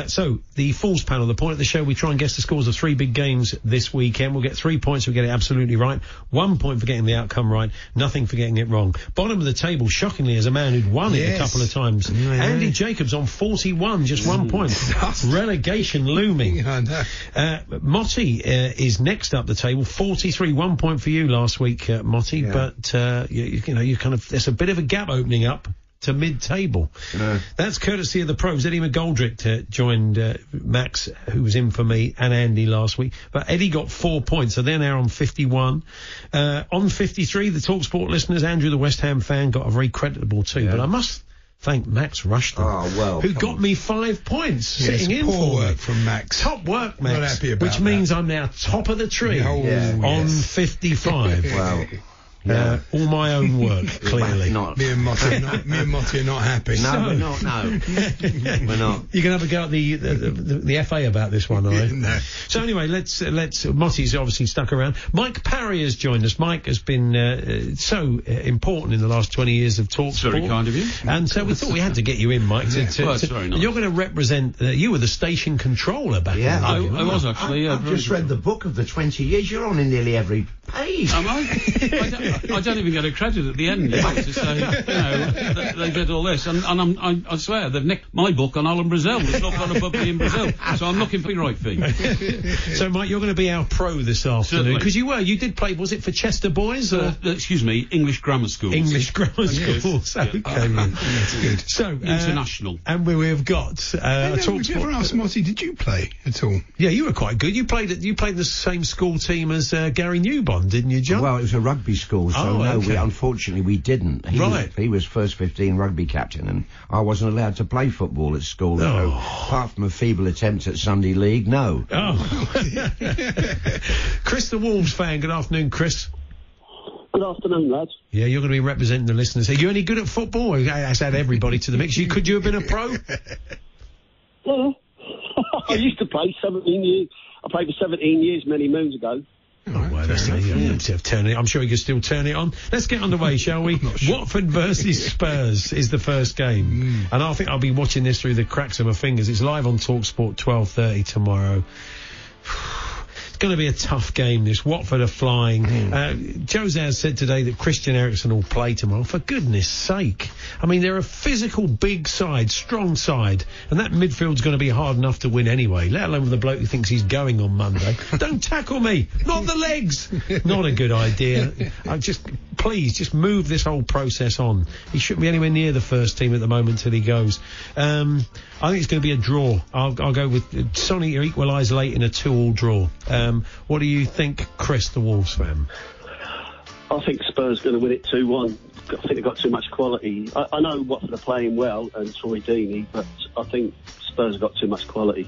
So, the Falls panel, the point of the show, we try and guess the scores of 3 big games this weekend. We'll get 3 points if we get it absolutely right, 1 point for getting the outcome right, nothing for getting it wrong. Bottom of the table, shockingly, as a man who'd won it a couple of times. Andy Jacobs on 41, just 1 point. Relegation looming. Motti is next up the table, 43, 1 point for you last week, Motti, but, you know, you kind of, there's a bit of a gap opening up to mid-table. That's courtesy of the pros. Eddie McGoldrick joined Max, who was in for me, and Andy last week. But Eddie got 4 points, so they're now on 51. On 53, the TalkSPORT listeners, Andrew, the West Ham fan, got a very creditable 2. But I must thank Max Rushton, who got me 5 points sitting in poor for work me. From Max. Top work, Max. Not happy about which means I'm now top of the tree on 55. Wow. All my own work, clearly. Me and Motti are not happy. No, we're not. No, we're not. You can have a go at the FA about this one, all right? No. So anyway, let's. Motti's obviously stuck around. Mike Parry has joined us. Mike has been so important in the last 20 years of TalkSPORT. Very kind of you. And so we thought we had to get you in, Mike. Well, that's very nice. You're going to represent. You were the station controller back in the day. I was actually. I've just read the book of the 20 years. You're on in nearly every page. Am I? I don't even get a credit at the end, to say, they did all this. And I swear, they've nicked my book on Alan Brazil. There's not got a Bubbly in Brazil. So I'm looking for the right fee. So, Mike, you're going to be our pro this afternoon. Because you did play, was it for Chester Boys? Or? Excuse me, English Grammar Schools. English Grammar Schools. Okay. That's good. So, international. And we've got Would you ever ask Motti, did you play at all? Yeah, you were quite good. You played the same school team as Gary Newbond, didn't you, John? Well, it was a rugby school, so unfortunately we didn't. He was first 15 rugby captain, and I wasn't allowed to play football at school. So apart from a feeble attempt at Sunday league, no. Chris, the Wolves fan. Good afternoon, Chris. Good afternoon, lads. Yeah, you're going to be representing the listeners. Are you any good at football? That's had everybody to the mix. Could you have been a pro? Yeah. I used to play 17 years. I played for 17 years many moons ago. Well, that's I'm sure he can still turn it on. Let's get underway, shall we? Watford versus Spurs is the first game. And I think I'll be watching this through the cracks of my fingers. It's live on TalkSPORT 12:30 tomorrow. It's going to be a tough game, this. Watford are flying. Jose has said today that Christian Eriksen will play tomorrow. For goodness sake. I mean, they're a physical, big side, strong side, and that midfield's going to be hard enough to win anyway, let alone with the bloke who thinks he's going on Monday. Don't tackle me! Not the legs! Not a good idea. Please, just move this whole process on. He shouldn't be anywhere near the first team at the moment till he goes. I think it's going to be a draw. I'll go with Sonny equalise late in a 2-2 draw. What do you think, Chris, the Wolves fan? I think Spurs are going to win it 2-1. I think they've got too much quality. I know Watford are playing well, and Troy Deeney, but I think Spurs have got too much quality.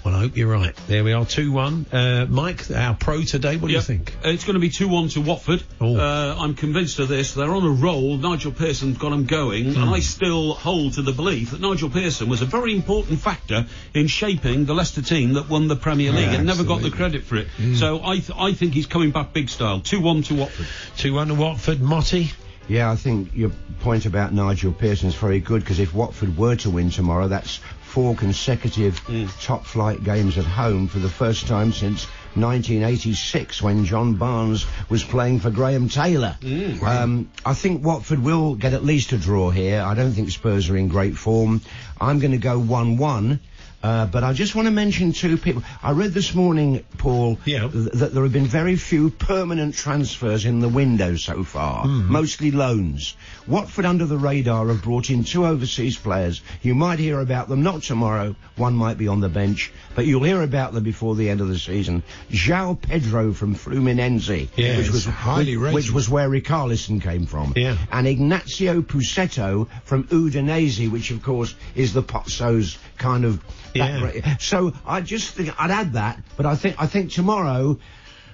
Well, I hope you're right. There we are, 2-1. Mike, our pro today, what do you think? It's going to be 2-1 to Watford. I'm convinced of this. They're on a roll. Nigel Pearson's got them going, and I still hold to the belief that Nigel Pearson was a very important factor in shaping the Leicester team that won the Premier League and never got the credit for it. So I think he's coming back big style. 2-1 to Watford. 2-1 to Watford. Motti? Yeah, I think your point about Nigel Pearson is very good, because if Watford were to win tomorrow, that's 4 consecutive top-flight games at home for the first time since 1986, when John Barnes was playing for Graham Taylor. I think Watford will get at least a draw here. I don't think Spurs are in great form. I'm going to go 1-1. But I just want to mention 2 people. I read this morning, Paul, that there have been very few permanent transfers in the window so far, mostly loans. Watford, under the radar, have brought in 2 overseas players. You might hear about them, not tomorrow. One might be on the bench, but you'll hear about them before the end of the season. João Pedro from Fluminense, which was where Richarlison came from. And Ignacio Pusetto from Udinese, which, of course, is the Pozzo's kind of... So I just think I'd add that, but I think tomorrow,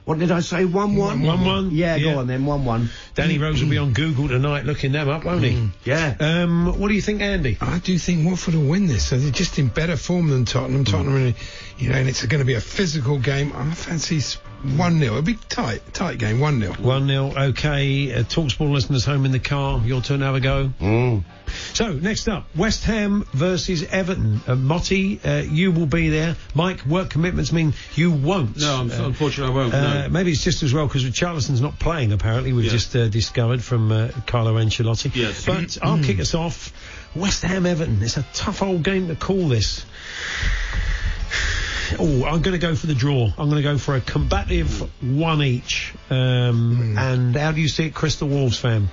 what did I say, 1-1? 1-1? Yeah, go on then, 1-1. Danny Rose will be on Google tonight looking them up, won't he? What do you think, Andy? I do think Watford will win this. So they're just in better form than Tottenham. Tottenham, and it's going to be a physical game. I fancy 1-0. It'll be tight game. 1-0. 1-0. Okay. TalkSPORT listeners home in the car. Your turn to have a go. So next up, West Ham versus Everton. Motti, you will be there. Mike, work commitments mean you won't. No, unfortunately I won't. No. Maybe it's just as well because Richarlison's not playing. Apparently, we've just discovered from Carlo Ancelotti. Yes. But I'll kick us off. West Ham Everton. It's a tough old game to call this. Oh, I'm going to go for the draw. I'm going to go for a combative 1 each. And how do you see it, Crystal Wolves fan?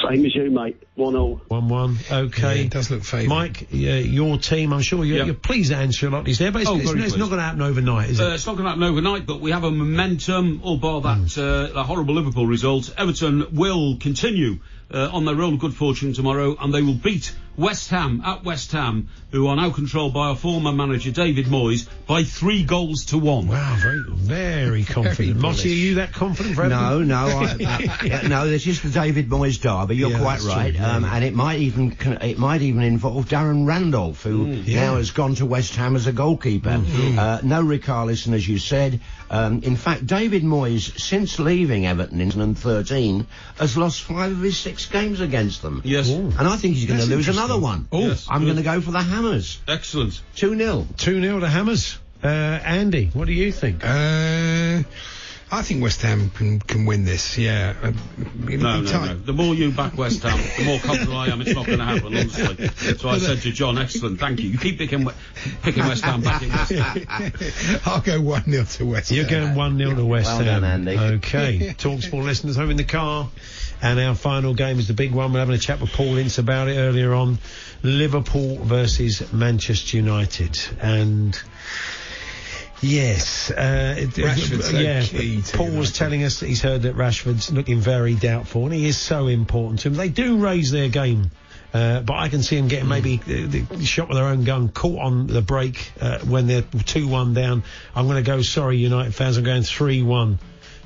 Same as you, mate. 1-1. 1-1. Okay. Yeah, it does look favourite. Mike, your team, I'm sure you're pleased that Ancelotti's there, but it's not going to happen overnight, is it? It's not going to happen overnight, but we have a momentum, all bar that horrible Liverpool result. Everton will continue on their own good fortune tomorrow, and they will beat West Ham at West Ham, who are now controlled by our former manager David Moyes, by 3-1. Wow, very, very confident. Motti, are you that confident for Everton? No, this is the David Moyes derby. You're quite right, and it might even involve Darren Randolph, who now has gone to West Ham as a goalkeeper. No Richarlison, as you said. In fact, David Moyes, since leaving Everton in 2013, has lost 5 of his 6 games against them. Yes. And I think he's going to lose another one. Yes, I'm going to go for the Hammers. Excellent. 2-0. 2-0 to Hammers. Andy, what do you think? I think West Ham can win this, yeah. No. The more you back West Ham, the more confident I am it's not going to happen, honestly. So I said to John, excellent, thank you. You keep picking West Ham back in West Ham. I'll go 1-0 to West Ham. You're going 1-0 to West Ham. Well done, Andy. Okay. TalkSPORT listeners home in the car. And our final game is the big one. We're having a chat with Paul Ince about it earlier on. Liverpool versus Manchester United. And... yes, Rashford's key to Paul was telling us that he's heard that Rashford's looking very doubtful, and he is so important to him. They do raise their game, but I can see him getting maybe the shot with their own gun, caught on the break when they're 2-1 down. I'm going to go, sorry, United fans, I'm going 3-1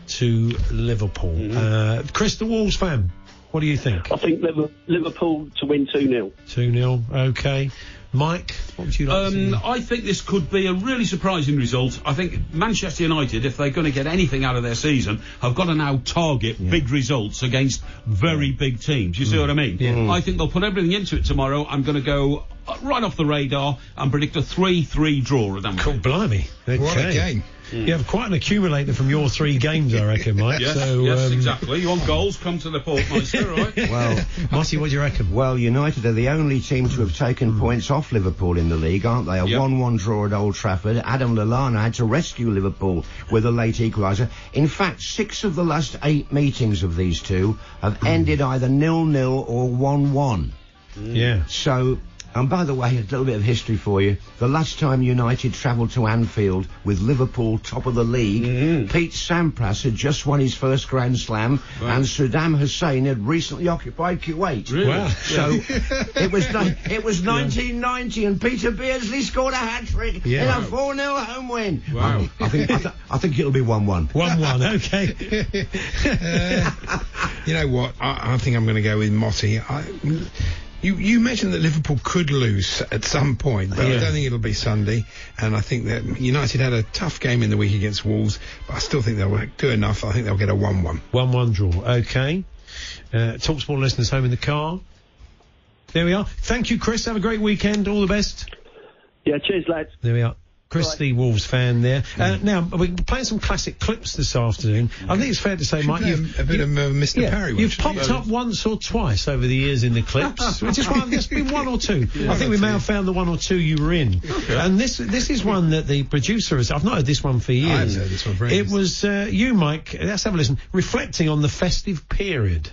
to Liverpool. Chris, the Wolves fan, what do you think? I think Liverpool to win 2-0. 2-0, okay. Mike, what would you like to see? I think this could be a really surprising result. I think Manchester United, if they're going to get anything out of their season, have got to now target big results against very big teams. You see what I mean? Yeah. I think they'll put everything into it tomorrow. I'm going to go right off the radar and predict a 3-3 draw at that Cool, blimey. Okay. What a game. You have quite an accumulator from your 3 games, I reckon, Mike. Yes, exactly. You want goals? Come to the Portmeister, right? Well, Motti, what do you reckon? Well, United are the only team to have taken points off Liverpool in the league, aren't they? A 1-1 draw at Old Trafford. Adam Lallana had to rescue Liverpool with a late equaliser. In fact, 6 of the last 8 meetings of these two have ended either 0-0 or 1-1. Yeah. So... and by the way, a little bit of history for you. The last time United travelled to Anfield with Liverpool top of the league, Pete Sampras had just won his first Grand Slam, and Saddam Hussein had recently occupied Kuwait. Really? Wow. So it was 1990, and Peter Beardsley scored a hat-trick in a 4-0 home win. Wow. I think it'll be 1-1. 1-1, okay. You know what? I think I'm going to go with Motti. You mentioned that Liverpool could lose at some point, but I don't think it'll be Sunday. And I think that United had a tough game in the week against Wolves, but I still think they'll do enough. I think they'll get a 1-1. 1-1 draw, okay. TalkSPORT listeners home in the car. There we are. Thank you, Chris. Have a great weekend. All the best. Yeah, cheers, lads. There we are. Chris, the Wolves fan there. Now, we're playing some classic clips this afternoon. I think it's fair to say, Mike, a bit of Mr. Parry. You've popped up once or twice over the years in the clips, which is why there's been 1 or 2. I think we may have found the 1 or 2 you were in. And this is one that the producer has... I've not heard this one for years. I haven't heard this one for ages. It was you, Mike, let's have a listen, reflecting on the festive period.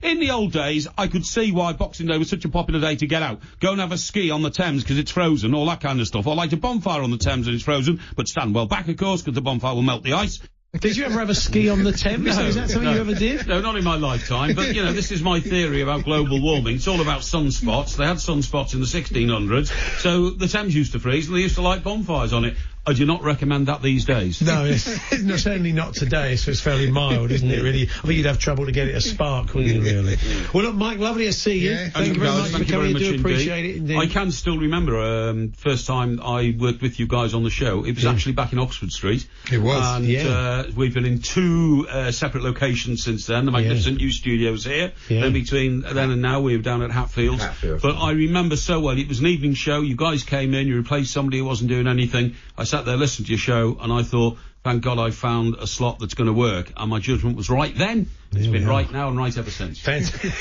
In the old days, I could see why Boxing Day was such a popular day to get out. Go and have a ski on the Thames because it's frozen, all that kind of stuff. Or light a bonfire on the Thames and it's frozen, but stand well back, of course, because the bonfire will melt the ice. Did you ever have a ski on the Thames? No, is that something you ever did? No, not in my lifetime, but, this is my theory about global warming. It's all about sunspots. They had sunspots in the 1600s, so the Thames used to freeze and they used to light bonfires on it. I do not recommend that these days. No, it's certainly not today, so it's fairly mild, isn't it, really? I think you'd have trouble to get it a spark, wouldn't you, really? Well, look, Mike, lovely to see you. Yeah, thank you very much for coming. I do appreciate it indeed. I can still remember first time I worked with you guys on the show. It was actually back in Oxford Street. It was, and we've been in 2 separate locations since then. The magnificent new studios here. Then between then and now, we were down at Hatfield. But I remember so well, it was an evening show. You guys came in, you replaced somebody who wasn't doing anything. I sat there listening to your show, and I thought, thank God I found a slot that's going to work. And my judgment was right then. It's been right now and right ever since. Fantastic.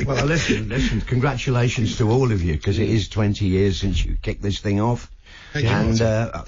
Well, listen, congratulations to all of you, because it is 20 years since you kicked this thing off. And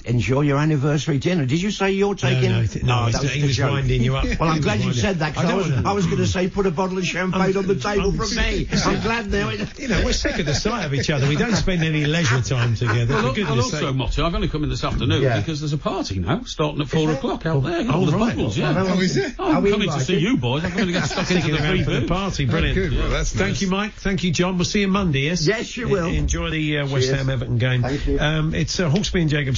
enjoy your anniversary dinner. Did you say you're taking? No, he was winding you up. Well, I'm glad you said that, because I was going to say put a bottle of champagne on the table for me. I'm glad now. You know, we're sick of the sight of each other. We don't spend any leisure time together. Well, also, Motty, I've only come in this afternoon because there's a party now starting at 4 o'clock out there. Oh, the right. bubbles, Oh, is it? I'm coming to see you boys. I'm going to get stuck into the free for the booth. party. Brilliant. Good. Well, that's Thank nice. you, Mike. Thank you, John. We'll see you Monday, yes? Yes, you will. Enjoy the West Ham Everton game. Thank you. It's Hawksbee and Jacobs.